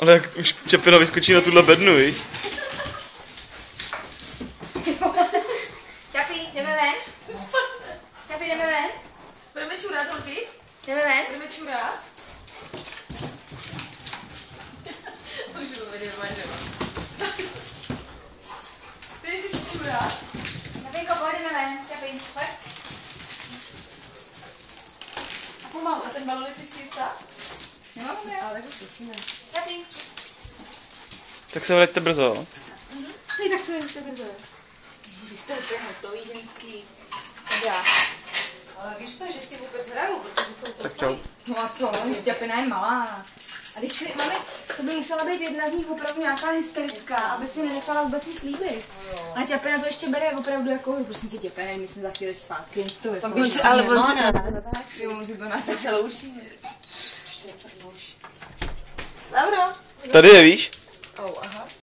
Ale jak už Čepina vyskočí na tuhle bednu, víš? Čapi, jdeme ven? Čapi, jdeme ven? Budeme čurát, holky? Jdeme ven? Budeme čurát? Už to vidět, že ty jsi čurát? Čapinko, pojď, jdeme ven. Čapi, pojď. A pomalu, a ten balonek si jistá? Nemám se. Ale jako susíme. Čapi. Tak se vraťte brzo. Ty, tak se ještě brzo. Vy jste úplně hotový ženský. Já. Ale víš co, že si vůbec hraju, protože jsou to Tak čau. No a co, Čapina je malá. A když si, mami, to by musela být jedna z nich opravdu nějaká hysterická, aby si nenechala vůbec nic líbit. A Čapina to ještě bere opravdu jako, prosím tě, Čapina, my jsme za chvíli zpátky, jen si to vypadá. Ale on si natáčí. Jo, on si to natáčí. celou uší. Ještě je prdlouší. Laura. Tady je, víš?